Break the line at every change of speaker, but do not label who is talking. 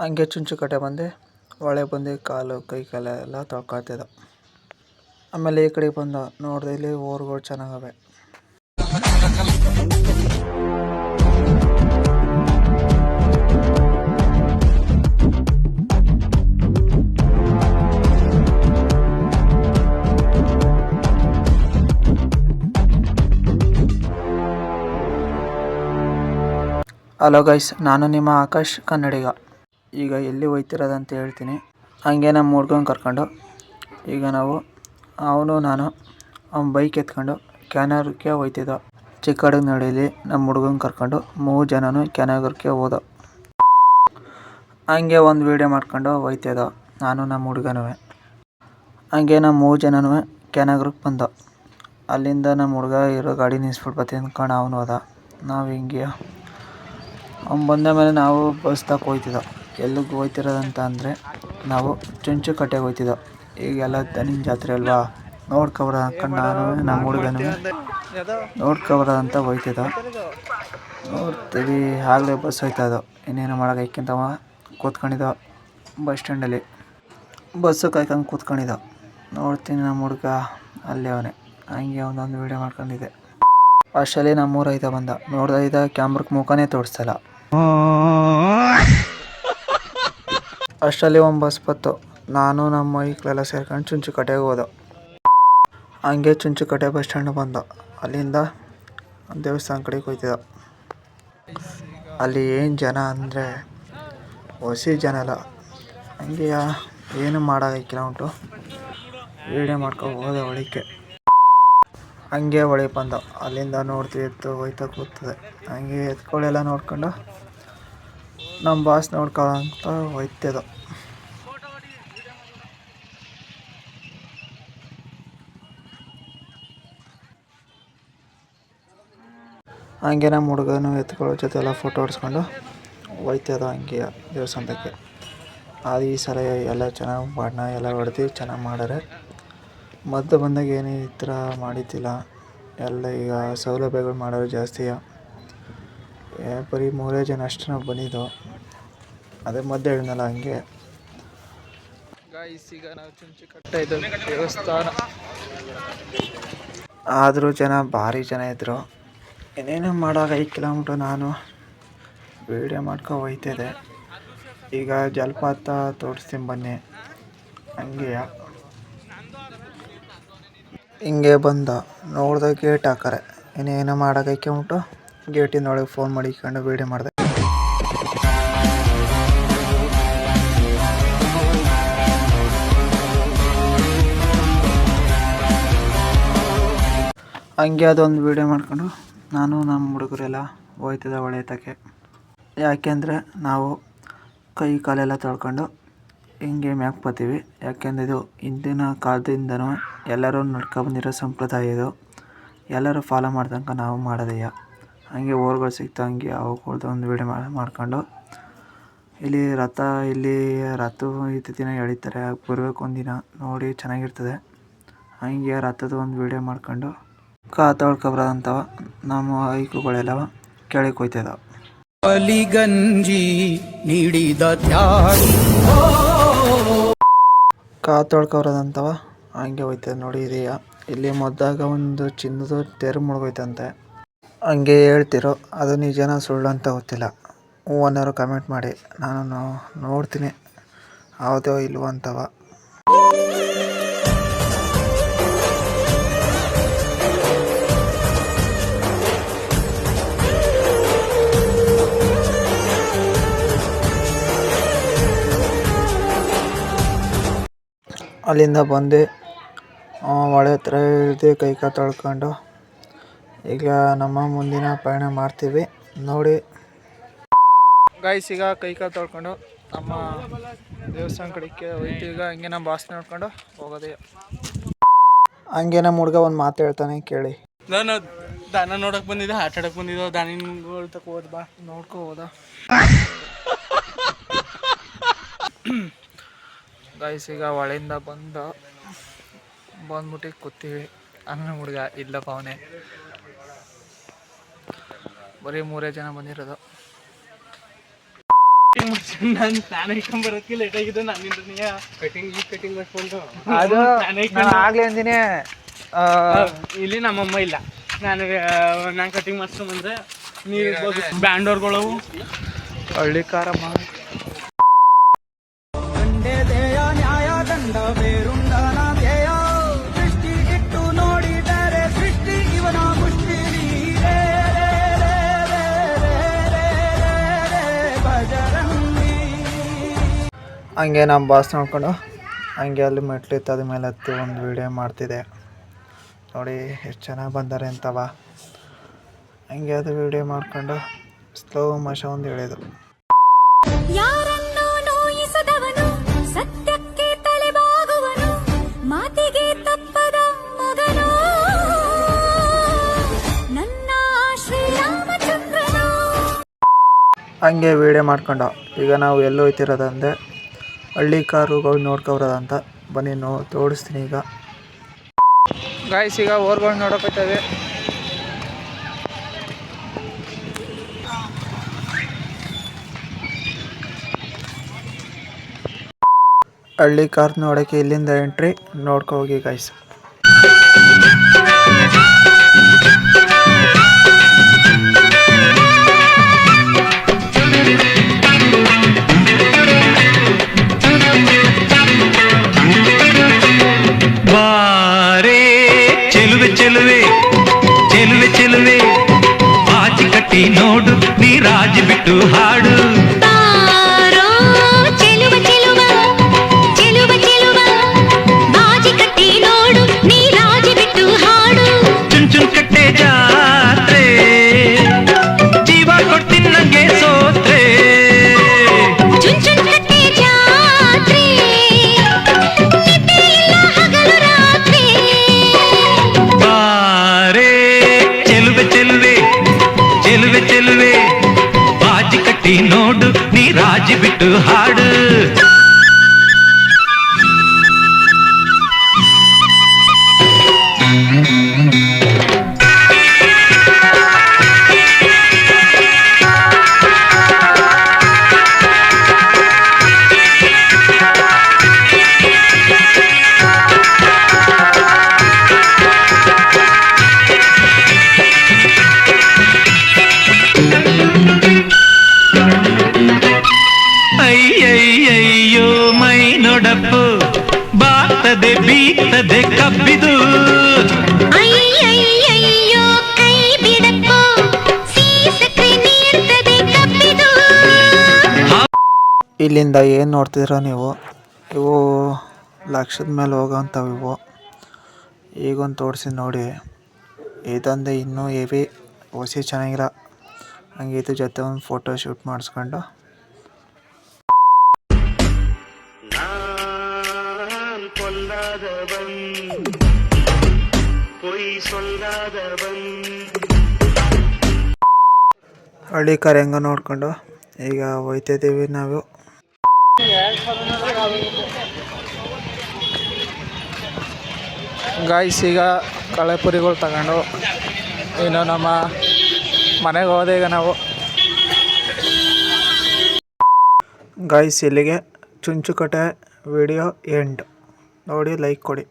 ಹಂಗೆ ಚುಂಚುಕಟ್ಟೆ ಬಂದು ಒಳಗೆ ಬಂದು ಕಾಲು ಕೈ ಕಾಲೆಲ್ಲ ತೊಳ್ಕೊಳ್ತಿದ್ದ. ಆಮೇಲೆ ಈ ಕಡೆ ಬಂದ ನೋಡಿದೆ ಇಲ್ಲಿ ಊರುಗಳು ಚೆನ್ನಾಗವೆ. ಹಲೋ ಗೈಸ್, ನಾನು ನಿಮ್ಮ ಆಕಾಶ್ ಕನ್ನಡಿಗ. ಈಗ ಎಲ್ಲಿ ಹೋಯ್ತಿರೋದಂತ ಹೇಳ್ತೀನಿ. ಹಂಗೆ ನಮ್ಮ ಹುಡ್ಗನ ಕರ್ಕೊಂಡು ಈಗ ನಾನು ಅವ್ನ ಬೈಕ್ ಎತ್ಕೊಂಡು ಕ್ಯಾನರ್ಗೆ ಹೋಯ್ತಿದ್ದ. ಚಿಕ್ಕಡಗನಹಳ್ಳಿಲಿ ನಮ್ಮ ಹುಡ್ಗನ ಕರ್ಕೊಂಡು 3 ಜನನು ಕ್ಯಾನಗರ್ಗೆ ಹೋದ. ಹಂಗೆ ಒಂದು ವೀಡಿಯೋ ಮಾಡ್ಕೊಂಡು ಹೋಯ್ತಿದ್ದ ನಾನು ನಮ್ಮ ಹುಡ್ಗನೂ. ಹಂಗೆ ನಮ್ಮ 3 ಜನನು ಕ್ಯಾನಗರ್ಗೆ ಬಂದ. ಅಲ್ಲಿಂದ ನಮ್ಮ ಹುಡ್ಗ ಇರೋ ಗಾಡಿ ನಿಲ್ಲಿಸ್ಬಿಟ್ಟು ಬರ್ತೀನಿ ಅಂದ್ಕೊಂಡು ಅವನು ಹೋದ. ನಾವು ಹಿಂಗೆ ಅವ್ನು ಬಂದ ಮೇಲೆ ನಾವು ಬಸ್ ತಗೊ ಹೋಯ್ತಿದ್ದ. ಎಲ್ಲಿಗೆ ಹೋಯ್ತಿರೋದಂತ ಅಂದರೆ ನಾವು ಚುಂಚುಕಟ್ಟೆಗೆ ಹೋಯ್ತಿದ್ದ. ಈಗೆಲ್ಲ ದನಿನ ಜಾತ್ರೆ ಅಲ್ವಾ, ನೋಡ್ಕೊಬರ ಅಂದ್ಕೊಂಡು ನಾನು ನಮ್ಮ ಹುಡುಗನೂ ನೋಡ್ಕೊಬರ ಹೋಯ್ತಿದ್ದ. ನೋಡ್ತೀವಿ ಆಗಲೇ ಬಸ್ ಹೋಯ್ತದ. ಇನ್ನೇನು ಮಾಡೋಕ್ಕಂತವ ಕೂತ್ಕೊಂಡಿದ್ದ ಬಸ್ ಸ್ಟ್ಯಾಂಡಲ್ಲಿ. ಬಸ್ಸು ಕಾಯ್ಕೊಂಡು ಕೂತ್ಕೊಂಡಿದ್ದ. ನೋಡ್ತೀನಿ ನಮ್ಮ ಹುಡುಗ ಅಲ್ಲೇ ಅವನೇ. ಹಂಗೆ ಒಂದೊಂದು ವೀಡಿಯೋ ಮಾಡ್ಕೊಂಡಿದ್ದೆ. ಅಷ್ಟರಲ್ಲಿ ನಮ್ಮೂರ ಐದ ಬಂದ. ನೋಡ್ದ ಕ್ಯಾಮ್ರಕ್ಕೆ ಮುಖನೇ ತೋರಿಸ್ತಲ್ಲ. ಅಷ್ಟರಲ್ಲಿ ಒಂದು ಬಸ್ ಬತ್ತು. ನಾನು ನಮ್ಮ ಮೈಕ್ಳೆಲ್ಲ ಸೇರ್ಕೊಂಡು ಚುಂಚುಕಟ್ಟೆಗೆ ಹೋದ. ಹಂಗೆ ಚುಂಚುಕಟ್ಟೆ ಬಸ್ ಸ್ಟ್ಯಾಂಡ್ ಬಂದ. ಅಲ್ಲಿಂದ ದೇವಸ್ಥಾನ ಕಡೆಗೆ ಹೋಯ್ತಿದ್ದ. ಅಲ್ಲಿ ಏನು ಜನ ಅಂದರೆ ಹೊಸಿ ಜನ ಎಲ್ಲ. ಹಂಗೆ ಏನು ಮಾಡೋಕ್ಕಿಲ್ಲ ಉಂಟು ವೀಡಿಯೋ ಮಾಡ್ಕೊಂಡು ಹೋದ ಒಳಕ್ಕೆ. ಹಂಗೆ ಒಳಗೆ ಬಂದ. ಅಲ್ಲಿಂದ ನೋಡ್ತೀವಿ ಎತ್ತು ಹೋಯ್ತಾ ಕೂತದೆ. ಹಂಗೆ ಎತ್ಗಳೆಲ್ಲ ನೋಡ್ಕೊಂಡು ನಮ್ಮ ಬಾಸ್ ನೋಡ್ಕೊಳ್ಳೋಂತ ಹೋಯ್ತಿದ್ದ. ಹಂಗೆ ನಮ್ಮ ಹುಡುಗನು ಎತ್ಕೊಳ್ಳೋ ಜೊತೆ ಎಲ್ಲ ಫೋಟೋ ಹೊಡ್ಸ್ಕೊಂಡು ಹೋಯ್ತಿದ್ದ ಹಂಗೆ ದೇವಸ್ಥಾನಕ್ಕೆ. ಅದು ಈ ಸಲ ಎಲ್ಲ ಚೆನ್ನಾಗಿ ಬಣ್ಣ ಎಲ್ಲ ಹೊಡೆದು ಚೆನ್ನಾಗಿ ಮಾಡಾರೆ. ಮೊದಲು ಬಂದಾಗ ಏನು ಈ ಥರ ಮಾಡಿದ್ದಿಲ್ಲ. ಎಲ್ಲ ಈಗ ಸೌಲಭ್ಯಗಳು ಮಾಡೋರು ಜಾಸ್ತಿ. ಬರೀ 3 ಜನ ಅಷ್ಟು ನಾವು ಬಂದಿದ್ದು. ಅದೇ ಮದ್ದು ಹೇಳಿದ್ನಲ್ಲ ಹಂಗೆ. ಈಗ ನಾವು ಚುಂಚುಕಟ್ಟೆ ಇದು ದೇವಸ್ಥಾನ. ಆದರೂ ಜನ ಭಾರಿ ಜನ ಇದ್ದರು. ಏನೇನೋ ಮಾಡೋಕ್ಕಾಗಿಲ್ಲ ಅಂದ್ಬಿಟ್ಟು ನಾನು ವೀಡಿಯೋ ಮಾಡ್ಕೊಂಡು ಹೋಯ್ತಿದ್ದೆ. ಈಗ ಜಲಪಾತ ತೋರಿಸ್ತೀನಿ ಬನ್ನಿ. ಹಿಂಗೆ ಬಂದ ನೋಡ್ದೆ ಗೇಟ್ ಹಾಕಾರೆ. ಇನ್ನೇನೋ ಮಾಡೋಕ್ಕೆ ಅಂದ್ಬಿಟ್ಟು ಗೇಟಿಂದ ಒಳಗೆ ಫೋನ್ ಮಾಡಿಕೊಂಡು ವೀಡಿಯೋ ಮಾಡಿದೆ. ಹಂಗೆ ಅದೊಂದು ವೀಡಿಯೋ ಮಾಡ್ಕೊಂಡು ನಾನು ನಮ್ಮ ಹುಡುಗರೆಲ್ಲ ಹೋಯ್ತಿದ್ದ ಹೊಳೆ ತಕ್ಕೆ. ಯಾಕೆಂದರೆ ನಾವು ಕೈ ಕಾಲೆಲ್ಲ ತೊಳ್ಕೊಂಡು ಹಿಂಗೆ ಮ್ಯಾಕ್ ಬರ್ತೀವಿ. ಯಾಕೆಂದರೆ ಇದು ಹಿಂದಿನ ಕಾಲದಿಂದನೂ ಎಲ್ಲರೂ ನಡ್ಕೊಬಂದಿರೋ ಸಂಪ್ರದಾಯ. ಇದು ಎಲ್ಲರೂ ಫಾಲೋ ಮಾಡ್ದಂಗೆ ನಾವು ಮಾಡೋದಯ್ಯ. ಹಂಗೆ ಊರುಗಳು ಸಿಗ್ತಂಗೆ ಅವುಗಳ್ದು ಒಂದು ವೀಡಿಯೋ ಮಾಡ್ಕೊಂಡು ಇಲ್ಲಿ ರಥ ಇದು ದಿನ ಎಳಿತಾರೆ. ಬರಬೇಕು ಒಂದಿನ ನೋಡಿ ಚೆನ್ನಾಗಿರ್ತದೆ. ಹಂಗೆ ರಥದ ಒಂದು ವೀಡಿಯೋ ಮಾಡ್ಕೊಂಡು ತೊಳ್ಕೊಬರೋದಂತವ ನಮ್ಮ ಐಕುಗಳೆಲ್ಲ ಕೆಳಗೆ ಹೋಯ್ತಿದ್ದಾವೆ.
ಬಲಿಗಂಜಿ ನೀಡಿದ
ತೊಳ್ಕೊಬರೋದಂತವ ಹಂಗೆ ಹೋಯ್ತದೆ. ನೋಡಿ ಇದೆಯಾ ಇಲ್ಲಿ ಮೊದ್ದಾಗ ಒಂದು ಚಿನ್ನದ ತೆರು ಮುಳುಗೋಯ್ತಂತೆ. ಹಂಗೆ ಹೇಳ್ತಿರೋ ಅದು ನಿಜನ ಸುಳ್ಳು ಅಂತ ಗೊತ್ತಿಲ್ಲ. ಹೂವನ್ನಾರು ಕಮೆಂಟ್ ಮಾಡಿ. ನಾನು ನೋಡ್ತೀನಿ ಹೌದೋ ಇಲ್ವೋ ಅಂತವ. ಅಲ್ಲಿಂದ ಬಂದು ಹೊಳೆ ಹತ್ರ ಇಳಿದು ಕೈ ಕಾಲು ತೊಳ್ಕೊಂಡು ಈಗ ನಮ್ಮ ಮುಂದಿನ ಪಯಣ ಮಾಡ್ತೀವಿ ನೋಡಿ ಗೈಸ್. ಈಗ ಕೈ ಕಾಲು ತೊಳ್ಕೊಂಡು ನಮ್ಮ ದೇವಸ್ಥಾನ ಕಡೆಗೆ ಹೋಯ್ತೀವಿ. ಈಗ ಹಂಗೆ ನಮ್ಮ ಬಾಸ್ ನೋಡ್ಕೊಂಡು ಹೋಗೋದೇ. ಹಂಗೆ ನಮ್ಮ ಹುಡುಗ ಒಂದು ಮಾತು ಹೇಳ್ತಾನೆ ಕೇಳಿ.
ನಾನು ದನ ನೋಡಕ್ಕೆ ಬಂದಿದ್ದೆ, ಆಟ ಆಡಕ್ಕೆ ಬಂದಿದ್ದೋ, ದನಿಗಳು ತಕ ಹೋದ್ ಬಾ ನೋಡ್ಕೊ ಹೋದ.
ಗೈಸ್ ಈಗ ಹೊಳೆಯಿಂದ ಬಂದ್ಬಿಟ್ಟು ಕೂತೀವಿ. ನಮ್ಮ ಹುಡುಗ ಇಲ್ಲಪ್ಪ ಅವನೇ. ಬರೀ 3 ಜನ ಬಂದಿರೋದು.
ಕಟಿಂಗ್ ಮಾಡ್ಸ್ಕೊಂಡು ನಾನು ಇಟ್ಕೊಂಬರೋದಕ್ಕೆ ಲೇಟ್ ಆಗಿದೆ ನನ್ನಿಂದ ಕಟಿಂಗ್ ಮಾಡ್ಕೊಂಡು
ಅದು
ನಾನೇ
ಆಗ್ಲೇ ಅಂದಿನೇ
ಇಲ್ಲಿ ನಮ್ಮಮ್ಮ ಇಲ್ಲ. ನಾನು ಕಟಿಂಗ್ ಮಾಡ್ಸ್ಕೊಂಬಂದ್ರೆ ನೀವು ಬ್ಯಾಂಡೋರ್ಗಳವು
ಹಳ್ಳಿ ಕಾರ ಮಾಡಿ
ನ್ಯಾಯ ದಂಡ ಬೇರುಂಡನ ಧ್ಯೇಯ ಸೃಷ್ಟಿ ಇಟ್ಟು ನೋಡಿದರೆ ಸೃಷ್ಟಿ ಇವನ ಮುಷ್ಟಿ ಭಜರಂಗಿ.
ಹಂಗೆ ನಮ್ಮ ಬಾಸ್ ನೋಡ್ಕೊಂಡು ಹಂಗೆ ಅಲ್ಲಿ ಮೆಟ್ಲಿತ್ತು ಅದ್ರ ಮೇಲೆ ಹತ್ತಿ ಒಂದು ವೀಡಿಯೋ ಮಾಡ್ತಿದ್ದೆ. ನೋಡಿ ಎಷ್ಟು ಚೆನ್ನಾಗಿ ಬಂದಾರೆ ಅಂತವ. ಹಂಗೆ ಅದು ವೀಡಿಯೋ ಮಾಡ್ಕೊಂಡು ಸ್ಲೋ ಮೋಷನ್ ಒಂದು ಹೇಳಿದ್ರು.
ಯಾರನ್ನು ನೋಯಿಸದವನು ಸತ್ಯಕ್ಕೆ ತಲೆಬಾಗುವನು ಮಾತಿಗೆ ತಪ್ಪದ ಮಗನು ನನ್ನ ಶ್ರೀರಾಮಚಂದ್ರನು.
ಹಂಗೆ ವೀಡಿಯೋ ಮಾಡ್ಕೊಂಡು ಈಗ ನಾವು ಎಲ್ಲಿ ಹೋಯ್ತಿರೋದಂದರೆ ಹಳ್ಳಿ ಕಾರುಗಳು ನೋಡ್ಕೊಬರೋದಂತ ಬನ್ನಿ ತೋರಿಸ್ತೀನಿ. ಈಗ ಗಾಯ್ಸ್ ಈಗ ಓರ್ಗಳು ನೋಡೋಕೈತವೆ. ಹಳ್ಳಿ ಕಾರ್ ನೋಡೋಕ್ಕೆ ಇಲ್ಲಿಂದ ಎಂಟ್ರಿ ನೋಡ್ಕೊ ಹೋಗಿ ಗಾಯ್ಸ್.
ಬಾರೇ ಚೆಲುವೆ ಚೆಲುವೆ ಚೆಲುವೆ ಚೆಲುವೆ ಬಾಜಿ ಕಟ್ಟಿ ನೋಡು ನೀ ರಾಜಿ ಬಿಟ್ಟು ಹಾಡು.
ಬಾರೋ ಚೆಲುವ ಚೆಲುವ ಚೆಲುವ ಚೆಲುವ ಬಾಜಿ ಕಟ್ಟಿ ನೋಡು ನೀ ರಾಜಿ ಬಿಟ್ಟು ಹಾಡು.
ಚುಂಚುನ್ ಕಟ್ಟೆ ಜಾತ್ರೆ ಜೀವ ಕೊಡ್ತೀನಿ ನಂಗೆ ಸೋತ್ರೆ.
ಚುಂಚುನ್ ಕಟ್ಟೆ ಜಾತ್ರೆ ನಿದ್ದೆ ಇಲ್ಲ ಹಗಲು ರಾತ್ರಿ.
ಬಾರೇ ಚೆಲುವೆ ಚೆಲುವೆ ಚೆಲುವೆ ಚೆಲುವೆ ಬಾಜಿ ಕಟ್ಟಿ ನೋಡು ನೀ ರಾಜಿ ಬಿಟ್ಟು ಹಾಡು. ಅಯ್ಯಯ್ಯಯ್ಯೋ ಮೈ ನೋಡಪ್ಪು ಬಾಗ್ತದೆ ಬೀಗ್ತದೆ ಕಬ್ಬಿದು.
ಅಯ್ಯಯ್ಯಯ್ಯೋ ಕೈ ಬಿಡಪ್ಪೋ ಸೀಸಕ್ರೆ ನೀಡ್ತದೆ ಕಬ್ಬಿದು.
ಇಲ್ಲಿಂದ ಏನು ನೋಡ್ತಿದ್ದೀರೋ ನೀವು, ಇವು ಲಕ್ಷದ ಮೇಲೆ ಹೋಗೋವಂಥವು ಇವು. ಈಗೊಂದು ತೋರಿಸಿ ನೋಡಿ. ಇದೊಂದು ಇನ್ನೂ ಹೆವಿ ಹೊಸಿ ಚೆನ್ನಾಗಿಲ್ಲ. ಹಂಗೆ ಇದ್ರ ಜೊತೆ ಒಂದು ಫೋಟೋ ಶೂಟ್ ಮಾಡಿಸ್ಕೊಂಡು ಹಳ್ಳಿ ಕಾರ್ ಹೆಂಗ ನೋಡ್ಕೊಂಡು ಈಗ ಹೋಯ್ತಿದ್ದೀವಿ ನಾವು. ಗಾಯ್ಸ್ ಈಗ ಕಳೆಪುರಿಗಳು ತಗೊಂಡು ಇನ್ನು ನಮ್ಮ ಮನೆಗೆ ಹೋದೆ ಈಗ ನಾವು. ಗಾಯ್ಸ್ ಇಲ್ಲಿಗೆ ಚುಂಚುಕಟ್ಟೆ ವಿಡಿಯೋ ಎಂಡ್. ನೋಡಿ ಲೈಕ್ ಕೊಡಿ.